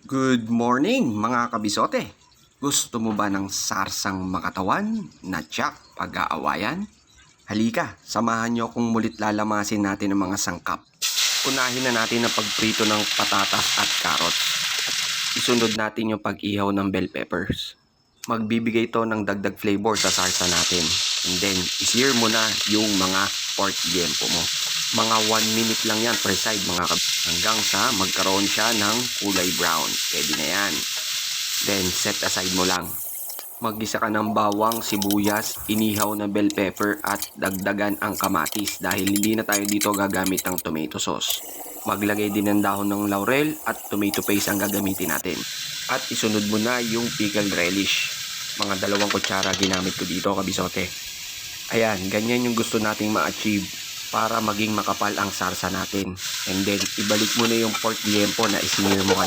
Good morning mga kabisote! Gusto mo ba ng sarsang makatawan na tiyak pag-aawayan? Halika, samahan niyo kung mulit lalamasin natin ang mga sangkap. Unahin na natin ang pagprito ng patatas at carrot. Isunod natin yung pag-ihaw ng bell peppers. Magbibigay ito ng dagdag flavor sa sarsa natin. And then, i-sear mo na yung mga pork liempo mo. Mga 1 minute lang yan per side mga hanggang sa magkaroon siya ng kulay brown. Pwede na yan. Then, set aside mo lang. Maggisa ka ng bawang, sibuyas, inihaw na bell pepper at dagdagan ang kamatis dahil hindi na tayo dito gagamit ng tomato sauce. Maglagay din ng dahon ng laurel at tomato paste ang gagamitin natin. At isunod mo na yung pickled relish. Mga 2 kutsara ginamit ko dito, kabisote. Ayan, ganyan yung gusto nating ma-achieve para maging makapal ang sarsa natin. And then, ibalik mo na yung pork liempo na isinir mo kanina.